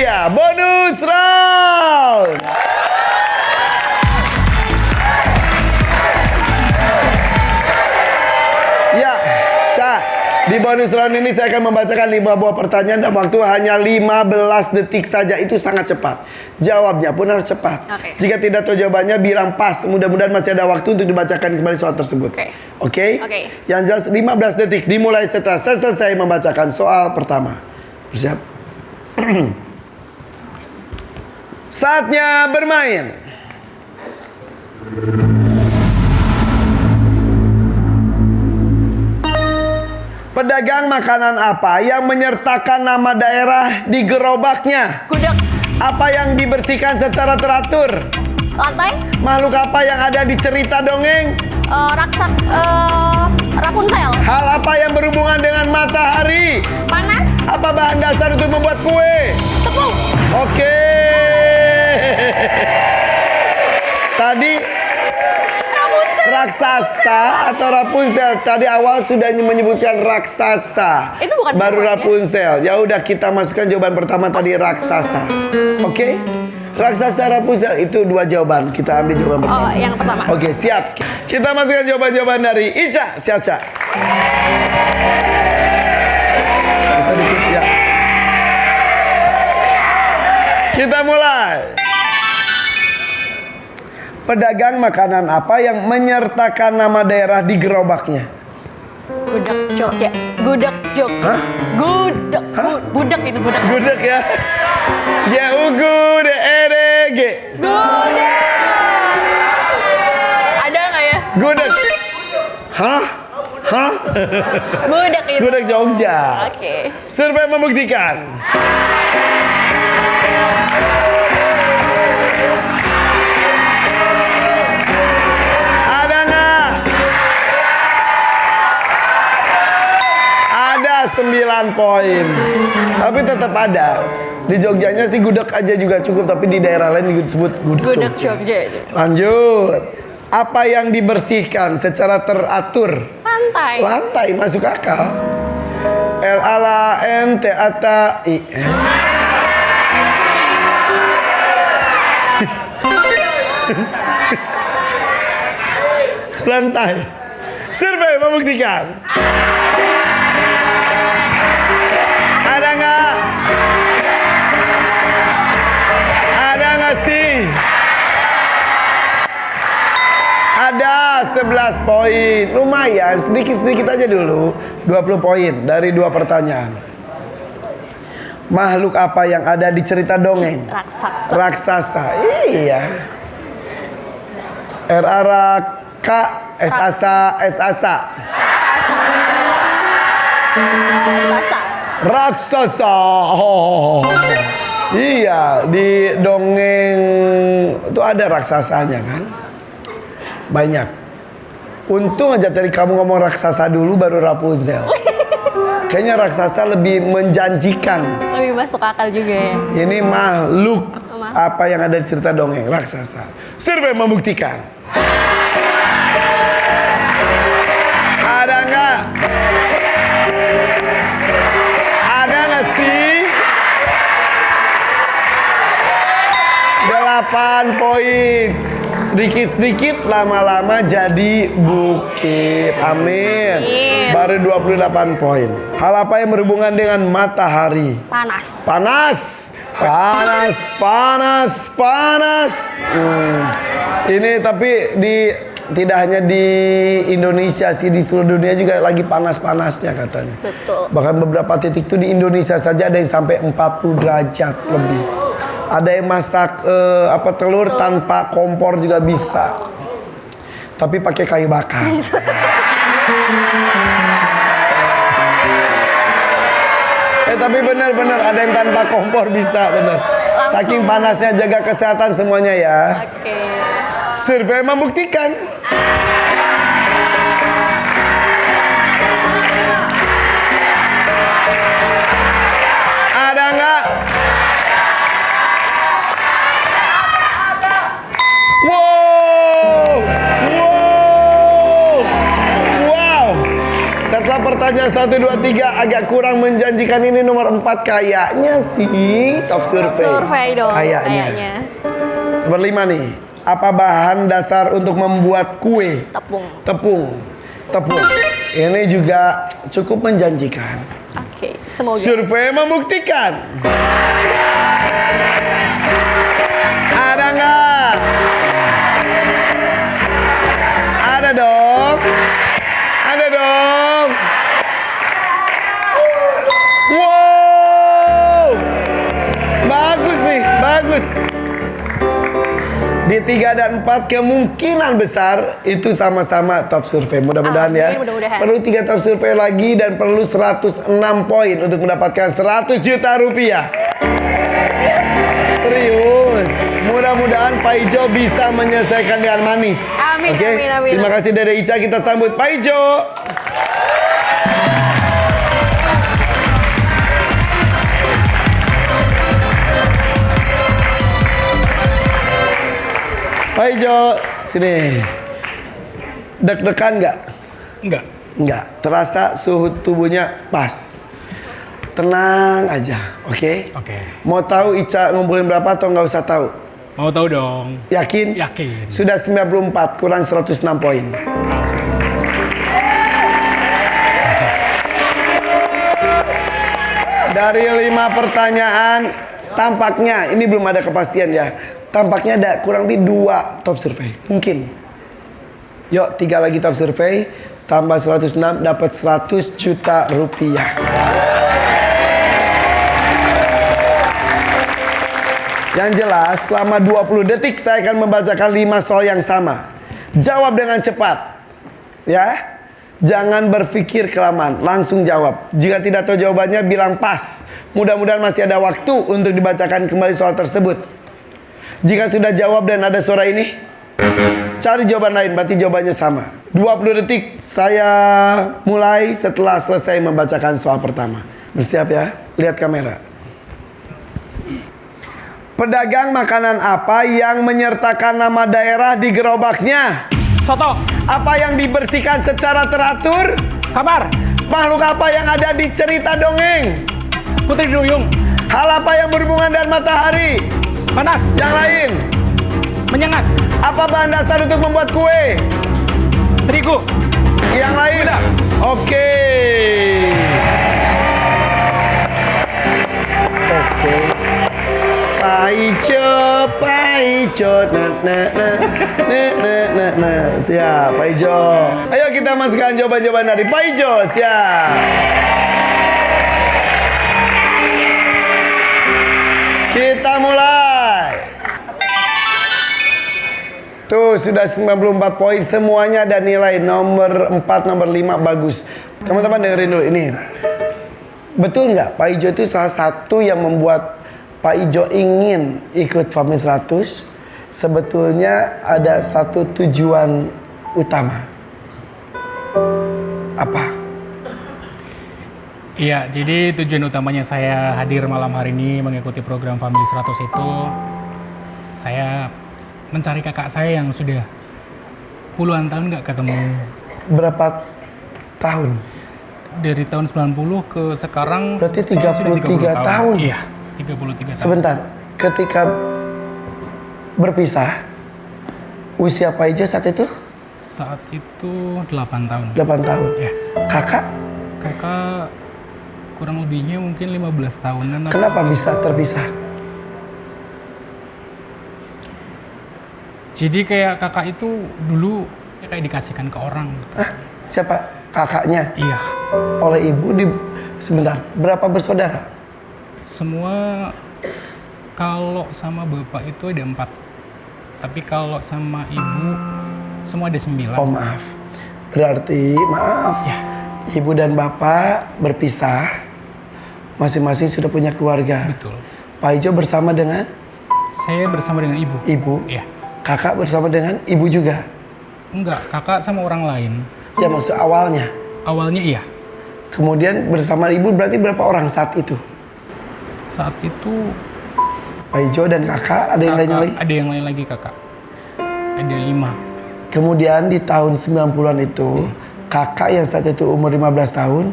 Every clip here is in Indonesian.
dia bonus round. Ya, Ca, di bonus round ini saya akan membacakan 5 buah pertanyaan dan waktu hanya 15 detik saja. Itu sangat cepat. Jawabnya pun harus cepat. Jika tidak tahu jawabannya, bilang pas. Mudah-mudahan masih ada waktu untuk dibacakan kembali soal tersebut. Oke? Yang jelas 15 detik dimulai setelah saya selesai membacakan soal pertama. Bersiap. Saatnya bermain. Pedagang makanan apa yang menyertakan nama daerah di gerobaknya? Gudeg. Apa yang dibersihkan secara teratur? Lantai. Makhluk apa yang ada di cerita dongeng? Rapunzel. Hal apa yang berhubungan dengan matahari? Panas. Apa bahan dasar untuk membuat kue? Tepung. Oke. Tadi raksasa atau Rapunzel. Tadi awal sudah menyebutkan raksasa. Itu bukan baru jawaban, Rapunzel. Ya udah kita masukkan jawaban pertama tadi raksasa. Oke? Raksasa Rapunzel itu 2 jawaban. Kita ambil jawaban pertama. Oh, yang pertama. Oke, siap. Kita masukkan jawaban-jawaban dari Ica. Siap, Ca. Bisa dikit, ya. Kita mulai. Pedagang makanan apa yang menyertakan nama daerah di gerobaknya? Gudeg Jogja. Gudeg Jogja. Hah? Gudeg. Gudeg itu gudeg. Gudeg ya. G-U-G-U-D-E-D-G. Gudeg. Ada nggak ya? Gudeg. Hah? Hah? Gudeg itu. Gudeg Jogja. Oke. Survei membuktikan. Ada nggak? Ada 9 poin. Tapi tetap ada. Di Jogjanya sih gudeg aja juga cukup, tapi di daerah lain disebut gudeg Gudeg Jogja. Jogja. Lanjut. Apa yang dibersihkan secara teratur? Lantai. Lantai, masuk akal. L-A-N-T-A-T-I. Lantai. Survei membuktikan. Ada nggak? Ada nggak sih? Ada 11 poin. Lumayan, sedikit-sedikit aja dulu. 20 poin dari 2 pertanyaan. Makhluk apa yang ada di cerita dongeng? Raksasa. Raksasa. Iya. R-A-R-K S-A-S-A S-A-S-A. Raksasa. Raksasa. Oh. Iya, di dongeng itu ada raksasanya kan? Banyak. Untung aja tadi kamu ngomong raksasa dulu baru Rapunzel. Kayaknya raksasa lebih menjanjikan. Lebih masuk akal juga ya. Ini makhluk apa yang ada di cerita dongeng? Raksasa. Survei membuktikan. Ada nggak? Ada nggak sih? 8 poin. Sedikit-sedikit lama-lama jadi bukit. Amin. Baru 28 poin. Hal apa yang berhubungan dengan matahari? Panas. Panas. Panas, panas, panas. Ini tapi tidak hanya di Indonesia sih, di seluruh dunia juga lagi panas-panasnya katanya. Betul. Bahkan beberapa titik tuh di Indonesia saja ada yang sampai 40 derajat lebih. Ada yang masak telur tanpa kompor juga bisa. Tapi pakai kayu bakar. Tapi benar-benar ada yang tanpa kompor bisa, benar. Saking panasnya, jaga kesehatan semuanya ya. Oke. Survei membuktikan. Ada nggak? Wow, wow, wow. Setelah pertanyaan Nomornya 1, 2, 3 agak kurang menjanjikan, ini nomor 4 kayaknya sih top survei. Survei dong. Kayaknya. Nomor 5 nih. Apa bahan dasar untuk membuat kue? Tepung. Tepung. Ini juga cukup menjanjikan. Oke, semoga. Survei membuktikan. Ada nggak? Ada dong. Ada dong. Wow. Bagus nih, bagus. Di 3 dan 4 kemungkinan besar itu sama-sama top survei. Mudah-mudahan ya. Mudah-mudahan. Perlu 3 top survei lagi dan perlu 106 poin untuk mendapatkan 100 juta rupiah. Serius. Mudah-mudahan Pak Ijo bisa menyelesaikan dengan manis. Amin, Oke? amin, amin. Terima kasih Dede Ica, kita sambut Pak Ijo. Pak Ijo, sini. Deg-degan nggak? Enggak. Nggak. Terasa suhu tubuhnya pas. Tenang aja, oke? Oke. Mau tahu Ica ngumpulin berapa atau nggak usah tahu? Mau tahu dong? Yakin? Yakin. Sudah 94, kurang 106 poin. Dari 5 pertanyaan, tampaknya ini belum ada kepastian ya. Tampaknya ada kurang lebih 2 top survei. Mungkin. Yuk, 3 lagi top survei. Tambah 106, dapat 100 juta rupiah. Yang jelas, selama 20 detik saya akan membacakan 5 soal yang sama. Jawab dengan cepat. Ya. Jangan berpikir kelamaan, langsung jawab. Jika tidak tahu jawabannya, bilang pas. Mudah-mudahan masih ada waktu untuk dibacakan kembali soal tersebut. Jika sudah jawab dan ada suara ini, cari jawaban lain, berarti jawabannya sama. 20 detik saya mulai setelah selesai membacakan soal pertama. Bersiap ya, lihat kamera. Pedagang makanan apa yang menyertakan nama daerah di gerobaknya? Soto. Apa yang dibersihkan secara teratur? Kamar. Makhluk apa yang ada di cerita dongeng? Putri Duyung. Hal apa yang berhubungan dengan matahari? Panas. Yang lain? Menyengat. Apa bahan dasar untuk membuat kue? Terigu. Yang lain? Gula. Oke. Pak Ijo, siap, Pak Ijo. Ayo kita masukkan jawaban-jawaban dari Pak Ijo, siap. Kita mulai. Tuh, sudah 94 poin, semuanya ada nilai. Nomor 4, nomor 5, bagus. Teman-teman dengerin dulu ini. Betul nggak Pak Ijo itu salah satu yang membuat Pak Ijo ingin ikut Family 100? Sebetulnya ada satu tujuan utama. Apa? Iya, jadi tujuan utamanya saya hadir malam hari ini mengikuti program Family 100 itu, saya mencari kakak saya yang sudah puluhan tahun nggak ketemu. Berapa tahun? Dari tahun 90 ke sekarang. Berarti sudah 33 tahun. Iya, 33 tahun. Sebentar, ketika berpisah, usia Pak Ijo saat itu? Saat itu 8 tahun. 8 tahun. Ya. Kakak? Kakak kurang lebihnya mungkin 15 tahunan. Kenapa bisa terpisah? Jadi kayak kakak itu dulu kayak dikasihkan ke orang. Hah? Siapa? Kakaknya? Iya. Oleh ibu di... Sebentar, berapa bersaudara? Semua kalau sama bapak itu ada 4. Tapi kalau sama ibu semua ada 9. Oh maaf. Berarti, maaf. Ya. Ibu dan bapak berpisah. Masing-masing sudah punya keluarga. Betul. Pak Ijo bersama dengan? Saya bersama dengan ibu. Ibu? Iya. Kakak bersama dengan ibu juga? Enggak, kakak sama orang lain. Ya maksud awalnya? Awalnya iya. Kemudian bersama ibu berarti berapa orang saat itu? Saat itu Pak Ijo dan kakak, ada yang lainnya lagi? Ada yang lain lagi kakak. Ada 5. Kemudian di tahun 90-an itu, kakak yang saat itu umur 15 tahun,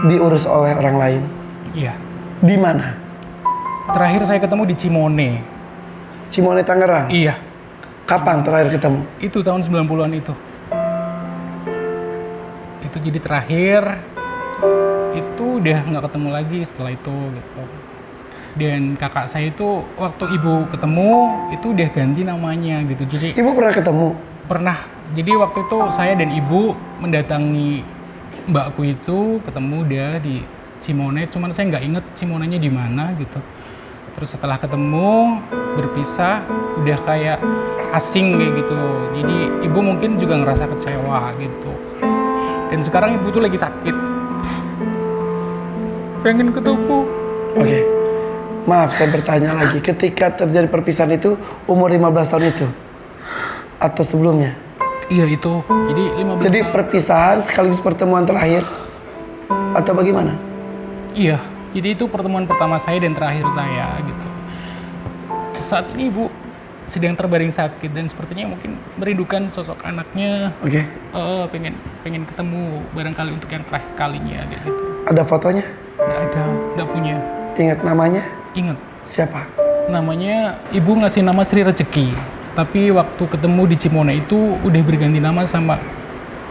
diurus oleh orang lain. Iya. Di mana? Terakhir saya ketemu di Cimone. Cimone Tangerang? Iya. Kapan terakhir ketemu? Itu tahun 90-an itu. Itu jadi terakhir itu udah nggak ketemu lagi setelah itu gitu. Dan kakak saya itu waktu ibu ketemu itu udah ganti namanya gitu. Jadi Ibu pernah ketemu? pernah. Jadi waktu itu saya dan ibu mendatangi mbakku itu, ketemu dia di Cimone, cuman saya nggak inget Cimonenya di mana gitu. Terus setelah ketemu berpisah udah kayak asing kayak gitu. Jadi ibu mungkin juga ngerasa kecewa gitu. Dan sekarang ibu tuh lagi sakit. Pengen ketemu. Oke. Maaf saya bertanya lagi. Ketika terjadi perpisahan itu umur 15 tahun itu? Atau sebelumnya? Iya itu. Jadi 15 Jadi perpisahan sekaligus pertemuan terakhir? Atau bagaimana? Iya. Jadi itu pertemuan pertama saya dan terakhir saya gitu. Saat ini ibu sedang terbaring sakit dan sepertinya mungkin merindukan sosok anaknya. Oke. Pengen ketemu barangkali untuk yang terakhir kalinya kayak gitu. Ada fotonya? Nggak ada, nggak punya. Ingat namanya? Ingat, Siapa? namanya ibu ngasih nama Sri Rezeki. Tapi waktu ketemu di Cimone itu udah berganti nama sama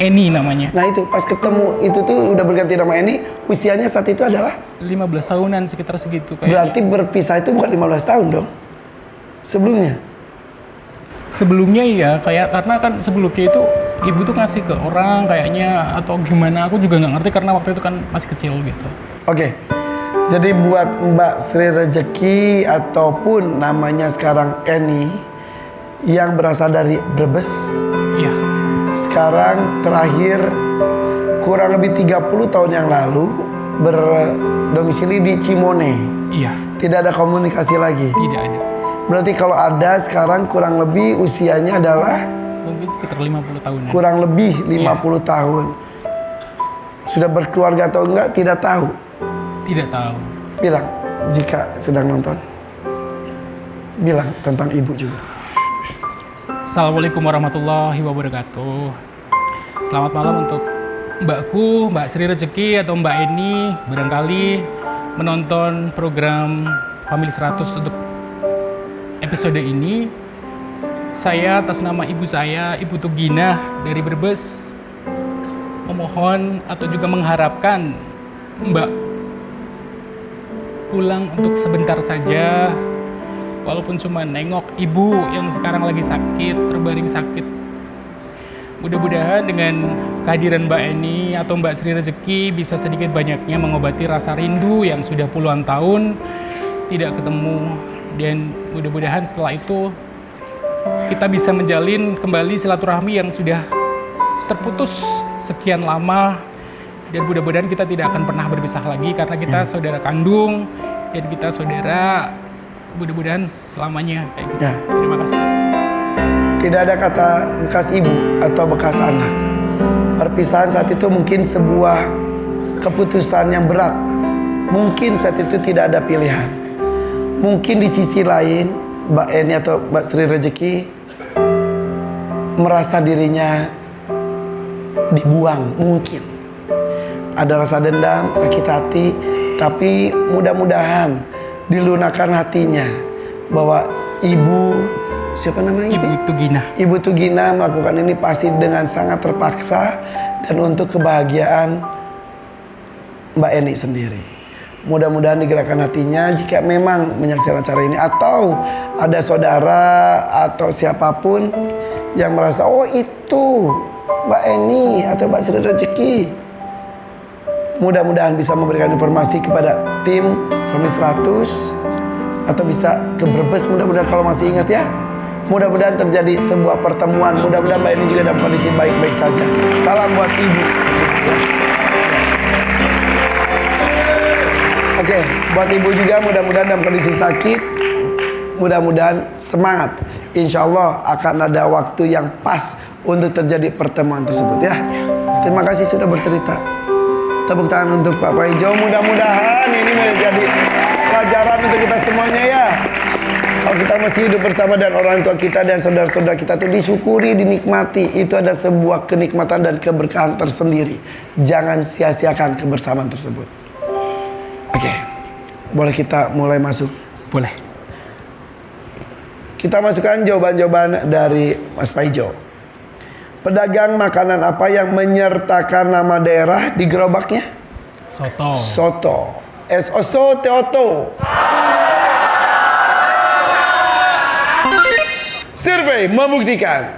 Eni namanya. Nah itu pas ketemu itu tuh udah berganti nama ini. Usianya saat itu adalah? 15 tahunan sekitar segitu kayak. Berarti berpisah itu bukan 15 tahun dong? Sebelumnya? Sebelumnya iya, kayak karena kan sebelumnya itu ibu tuh ngasih ke orang kayaknya atau gimana, aku juga nggak ngerti karena waktu itu kan masih kecil gitu. Oke. Jadi buat Mbak Sri Rezeki ataupun namanya sekarang Eni yang berasal dari Brebes, Iya, sekarang terakhir kurang lebih 30 tahun yang lalu berdomisili di Cimone. iya, Tidak ada komunikasi lagi. tidak ada. Berarti kalau ada sekarang kurang lebih usianya adalah Mungkin sekitar 50 tahunan. kurang lebih 50 tahun. Sudah berkeluarga atau enggak tidak tahu. Tidak tahu. Bilang jika sedang nonton. Bilang tentang ibu juga. Assalamualaikum warahmatullahi wabarakatuh. Selamat malam untuk mbakku, Mbak Sri Rezeki atau Mbak Eni, barangkali menonton program Family 100 untuk episode ini. Saya atas nama ibu saya, Ibu Tuginah dari Brebes, memohon atau juga mengharapkan Mbak pulang untuk sebentar saja, walaupun cuma nengok ibu yang sekarang lagi sakit, terbaring sakit. Mudah-mudahan dengan kehadiran Mbak Eni atau Mbak Sri Rezeki bisa sedikit banyaknya mengobati rasa rindu yang sudah puluhan tahun tidak ketemu. Dan mudah-mudahan setelah itu kita bisa menjalin kembali silaturahmi yang sudah terputus sekian lama. Dan mudah-mudahan kita tidak akan pernah berpisah lagi karena kita saudara kandung dan kita saudara, mudah-mudahan selamanya kayak gitu. Ya. Terima kasih. Tidak ada kata bekas ibu atau bekas anak. Perpisahan saat itu mungkin sebuah keputusan yang berat. Mungkin saat itu tidak ada pilihan. Mungkin di sisi lain Mbak Eni atau Mbak Sri Rezeki merasa dirinya dibuang, mungkin ada rasa dendam, sakit hati, tapi mudah-mudahan dilunakkan hatinya bahwa ibu, siapa namanya? Ibu Tuginah. Ibu Tuginah melakukan ini pasti dengan sangat terpaksa dan untuk kebahagiaan Mbak Eni sendiri. Mudah-mudahan digerakkan hatinya jika memang menyaksikan acara ini atau ada saudara atau siapapun yang merasa oh itu Mbak Eni atau Mbak Sri Rezeki. Mudah-mudahan bisa memberikan informasi kepada tim Family 100 atau bisa ke Brebes, mudah-mudahan kalau masih ingat ya. Mudah-mudahan terjadi sebuah pertemuan. Mudah-mudahan Mbak Eni juga dalam kondisi baik-baik saja. Salam buat ibu. Oke, buat ibu juga mudah-mudahan dalam kondisi sakit. Mudah-mudahan semangat. Insya Allah akan ada waktu yang pas untuk terjadi pertemuan tersebut ya. Terima kasih sudah bercerita. Tepuk tangan untuk Pak Paijo. Mudah-mudahan ini menjadi pelajaran untuk kita semuanya ya. Kalau kita masih hidup bersama dan orang tua kita dan saudara-saudara kita tuh disyukuri, dinikmati. Itu ada sebuah kenikmatan dan keberkahan tersendiri. Jangan sia-siakan kebersamaan tersebut. Oke, boleh kita mulai masuk? Boleh. Kita masukkan jawaban-jawaban dari Mas Paijo. Pedagang makanan apa yang menyertakan nama daerah di gerobaknya? Soto. Soto. S-O-S-O Teoto. Survei membuktikan.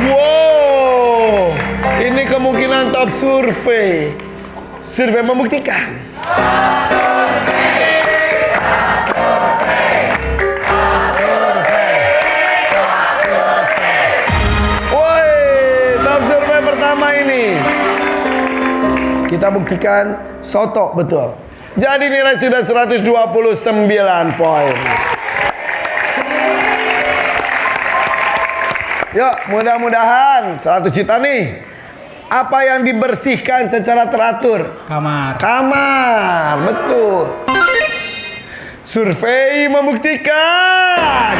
Wow. Ini kemungkinan top survei. Survei membuktikan. Kita buktikan soto betul. Jadi nilai sudah 129 poin. Yuk, mudah-mudahan 100 juta nih. Apa yang dibersihkan secara teratur? Kamar. Kamar, betul. Survei membuktikan.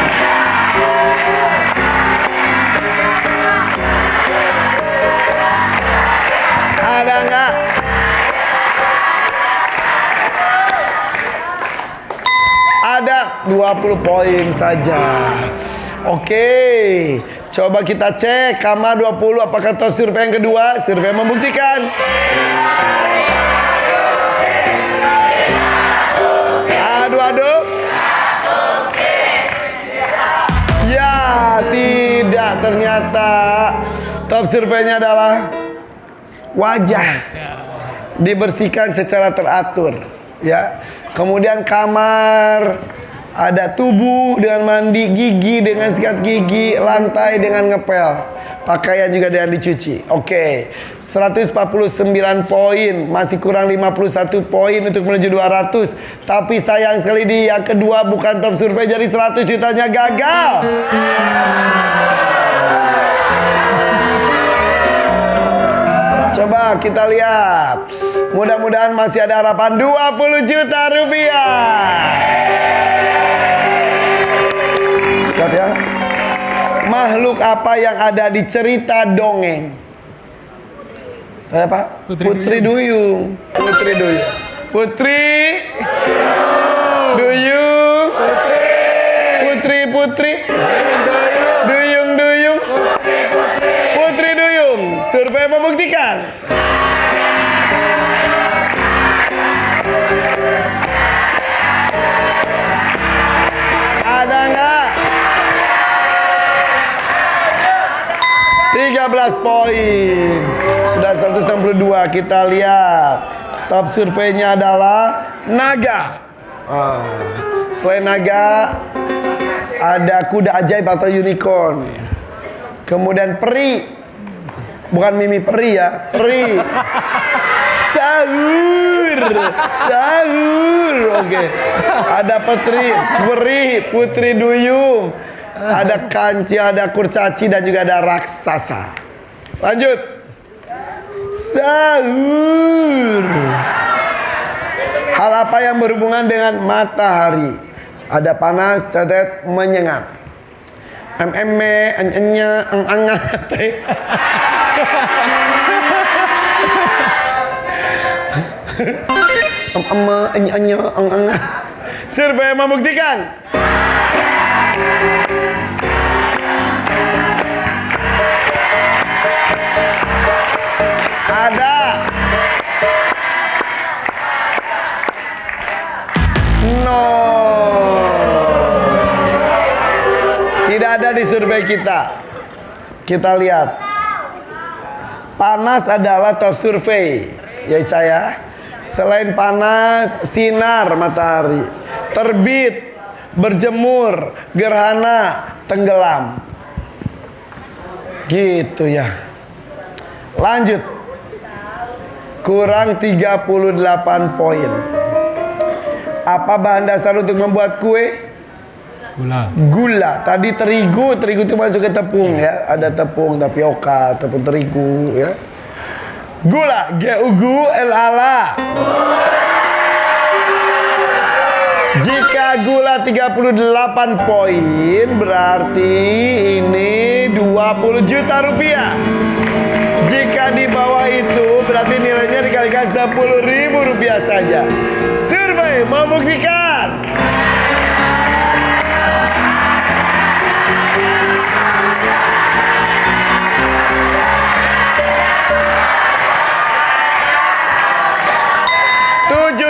Ada nggak? Ada 20 poin saja. Oke, coba kita cek kamar 20 apakah top survei yang kedua? Survei membuktikan. Aduh. Ya, tidak, ternyata top surveinya adalah wajah. Dibersihkan secara teratur, ya. Kemudian kamar, ada tubuh dengan mandi, gigi dengan sikat gigi, lantai dengan ngepel, pakaian juga dengan dicuci. Oke, 149 poin, masih kurang 51 poin untuk menuju 200. Tapi sayang sekali di yang kedua bukan top survei, jadi 100 jutanya gagal. Coba kita lihat. Mudah-mudahan masih ada harapan 20 juta rupiah. Siap ya. Makhluk apa yang ada di cerita dongeng? Ada apa? Putri Duyung. Putri Duyung. Putri Duyung. Putri Duyung. Putri Duyung. Survei membuktikan. Ada nggak? 13 poin. Sudah 162. Kita lihat. Top surveinya adalah naga. Selain naga, ada kuda ajaib atau unicorn. Kemudian peri. Bukan Mimi Peri ya, peri. Sahur. Oke. Ada Putri Duyung. Ada Kanci, ada kurcaci dan juga ada raksasa. Lanjut. Sahur. Hal apa yang berhubungan dengan matahari? Ada panas, tetet, menyengat. Survei membuktikan. Ada. No. Tidak ada di survei kita. Kita lihat. Panas adalah top survei. Ya saya. Selain panas, sinar matahari, terbit, berjemur, gerhana, tenggelam. Gitu ya. Lanjut. Kurang 38 poin. Apa bahan dasar untuk membuat kue? Gula. Tadi terigu itu masuk ke tepung ya. Ada tepung tapioka, tepung terigu ya. Gula, G-U-G-U, L-A-L-A. Jika gula 38 poin, berarti ini 20 juta rupiah. Jika di bawah itu, berarti nilainya dikalikan 10.000 rupiah saja. Survei membuktikan.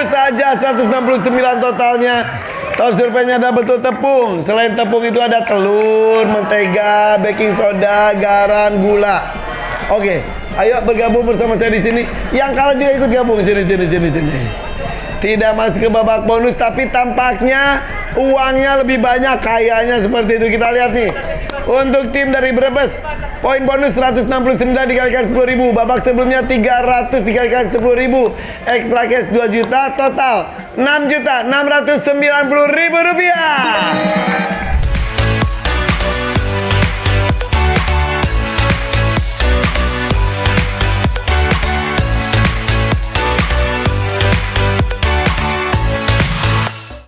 Saja 169 totalnya. Top surveinya ada betul tepung. Selain tepung itu ada telur, mentega, baking soda, garam, gula. Oke, ayo bergabung bersama saya di sini. Yang kalah juga ikut gabung sini. Tidak masuk ke babak bonus, tapi tampaknya uangnya lebih banyak. Kayaknya seperti itu. Kita lihat nih. Untuk tim dari Brebes, poin bonus 169 dikalikan 10.000. Babak sebelumnya 300 dikalikan 10.000. Extra cash 2 juta, total 6.690.000 rupiah.